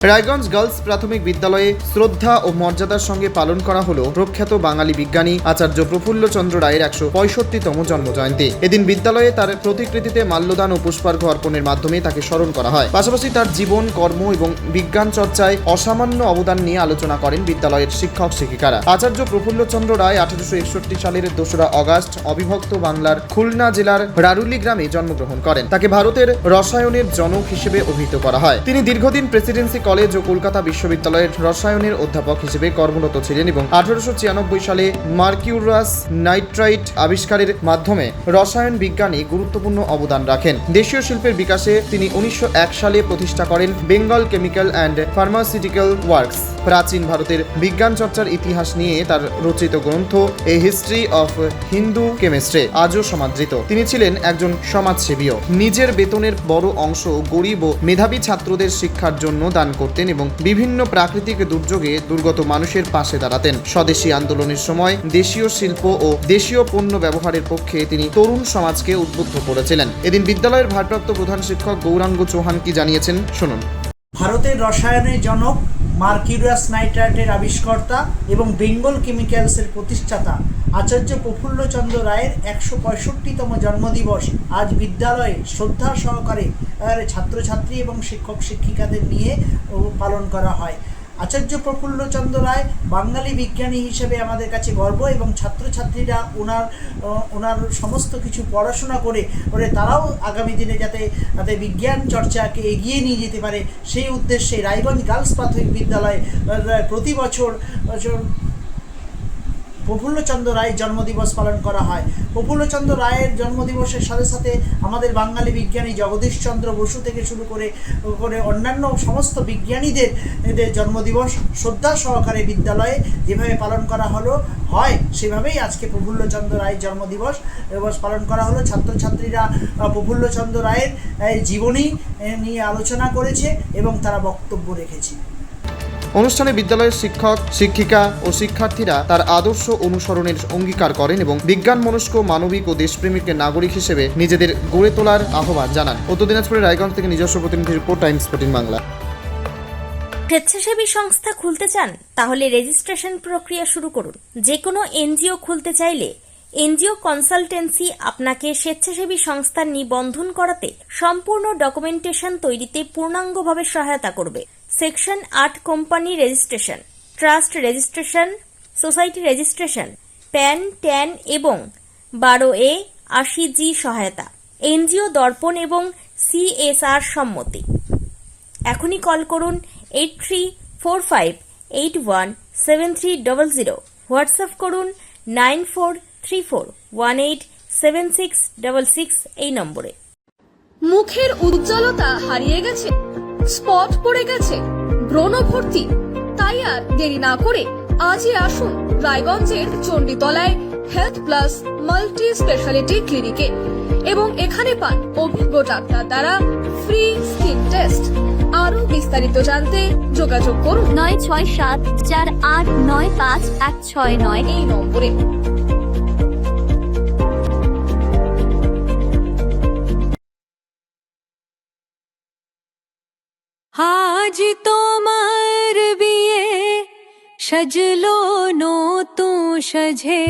Raiganj girls প্রাথমিক বিদ্যালয়ে শ্রদ্ধা ও মর্যাদার সঙ্গে পালন করা হলো প্রখ্যাত বাঙালি বিজ্ঞানী আচার্য প্রফুল্লচন্দ্র রায়ের ১৬৫তম জন্মজয়ন্তী। এদিন বিদ্যালয়ে তার প্রতিকৃতিতে মাল্যদান ও পুষ্পার্ঘ্য অর্পণের মাধ্যমে তাকে স্মরণ করা হয়। পাশাপাশি তার জীবন, কর্ম এবং বিজ্ঞান চর্চায় অসামান্য অবদান নিয়ে আলোচনা করেন বিদ্যালয়ের শিক্ষক শিক্ষিকারা। আচার্য প্রফুল্লচন্দ্র রায় ১৮৬১ সালের ২রা আগস্ট অবিভক্ত বাংলার খুলনা জেলার রারুলি গ্রামে জন্মগ্রহণ করেন। তাকে ভারতের রসায়নের জনক হিসেবে অভিহিত করা হয়। তিনি দীর্ঘদিন প্রেসিডেন্সি কলেজ ও কলকাতা বিশ্ববিদ্যালয়ের রসায়নের অধ্যাপক হিসেবে কর্মরত ছিলেন এবং ১৮৯৬ সালে মার্কিউরাস নাইট্রাইট আবিষ্কারের মাধ্যমে রসায়ন বিজ্ঞানে গুরুত্বপূর্ণ অবদান রাখেন। দেশীয় শিল্পের বিকাশে তিনি ১৯০১ সালে প্রতিষ্ঠা করেন Bengal chemical and pharmaceutical works. প্রাচীন ভারতের বিজ্ঞান চর্চার ইতিহাস নিয়ে তার রচিত গ্রন্থ a history of Hindu chemistry আজও সমাদৃত। তিনি ছিলেন একজন সমাজসেবীও। নিজের বেতনের বড় অংশ গরিব ও মেধাবী ছাত্রদের শিক্ষার জন্য দান করতেন এবং বিভিন্ন প্রাকৃতিক দুর্যোগে দুর্গত মানুষের পাশে দাঁড়াতেন। স্বদেশী আন্দোলনের সময় দেশীয় শিল্প ও দেশীয় পণ্য ব্যবহারের পক্ষে তিনি তরুণ সমাজকে উদ্বুদ্ধ করেছিলেন। এদিন বিদ্যালয়ের ভারপ্রাপ্ত প্রধান শিক্ষক গৌরাঙ্গ চৌহান কি জানিয়েছেন শুনুন। ভারতের রসায়নের জনক, মার্কিউরাস নাইট্রাইটের আবিষ্কর্তা এবং বেঙ্গল কেমিক্যালসের প্রতিষ্ঠাতা আচার্য প্রফুল্লচন্দ্র রায়ের ১৬৫তম জন্মদিবস আজ বিদ্যালয়ে শ্রদ্ধা সহকারে ছাত্রছাত্রী এবং শিক্ষক শিক্ষিকাদের নিয়ে পালন করা হয়। আচার্য প্রফুল্লচন্দ্র রায় বাঙালি বিজ্ঞানী হিসেবে আমাদের কাছে গর্ব এবং ছাত্রছাত্রীরা ওনার সমস্ত কিছু পড়াশোনা করে তারাও আগামী দিনে যাতে বিজ্ঞান চর্চাকে এগিয়ে নিয়ে যেতে পারে সেই উদ্দেশ্যে রায়গঞ্জ গার্লস প্রাথমিক বিদ্যালয়ে প্রতি বছর প্রফুল্লচন্দ্র রায়ের জন্মদিবস পালন করা হয়। প্রফুল্লচন্দ্র রায়ের জন্মদিবসের সাথে সাথে আমাদের বাঙালি বিজ্ঞানী জগদীশচন্দ্র বসু থেকে শুরু করে অন্যান্য সমস্ত বিজ্ঞানীদের জন্মদিবস শ্রদ্ধা সহকারে বিদ্যালয়ে যেভাবে পালন করা হয় সেভাবেই আজকে প্রফুল্লচন্দ্র রায়ের জন্মদিবস পালন করা হলো। ছাত্রছাত্রীরা প্রফুল্লচন্দ্র রায়ের জীবনী নিয়ে আলোচনা করেছে এবং তারা বক্তব্য রেখেছে। অনুষ্ঠানে বিদ্যালয়ের শিক্ষক শিক্ষিকা ও শিক্ষার্থীরা তার আদর্শ অনুসরণের অঙ্গীকার করেন এবং বিজ্ঞান মনস্ক, মানবিক ও দেশপ্রেমিক নাগরিক হিসেবে নিজেদের গড়ে তোলার আহ্বান জানান। উত্তর দিনাজপুরের রায়গঞ্জ থেকে নিজস্ব প্রতিনিধি রিপোর্ট, টাইমস ১৪ বাংলা। স্বেচ্ছাসেবী সংস্থা খুলতে চান? তাহলে রেজিস্ট্রেশন প্রক্রিয়া শুরু করুন। যে কোনো এনজিও খুলতে চাইলে এনজিও কনসালটেন্সি আপনাকে স্বেচ্ছাসেবী সংস্থার নিবন্ধন করাতে সম্পূর্ণ ডকুমেন্টেশন তৈরিতে পূর্ণাঙ্গভাবে সহায়তা করবে। Section ৮ company registration, trust registration, society registration, pan, tan এবং 12A 80G সহায়তা, এনজিও দর্পণ এবং CSR সম্মতি। এখনই কল করুন 8345817300, হোয়াটসঅ্যাপ করুন 9434187666 এই নম্বরে। মুখের উজ্জ্বলতা হারিয়ে গেছে, স্পট পড়ে গেছে, ব্রণ ভর্তি, তাই আর দেরি না করে আজই আসুন রায়গঞ্জের চণ্ডীতলায় হেলথ প্লাস মাল্টি স্পেশালিটি ক্লিনিকে এবং এখানে পান অভিজ্ঞ ডাক্তার দ্বারা ফ্রি স্কিন টেস্ট। আরো বিস্তারিত জানতে যোগাযোগ করুন 9674895169 এই নম্বরে। আজ তোমার বিয়ে সাজলো নতুন সাজে।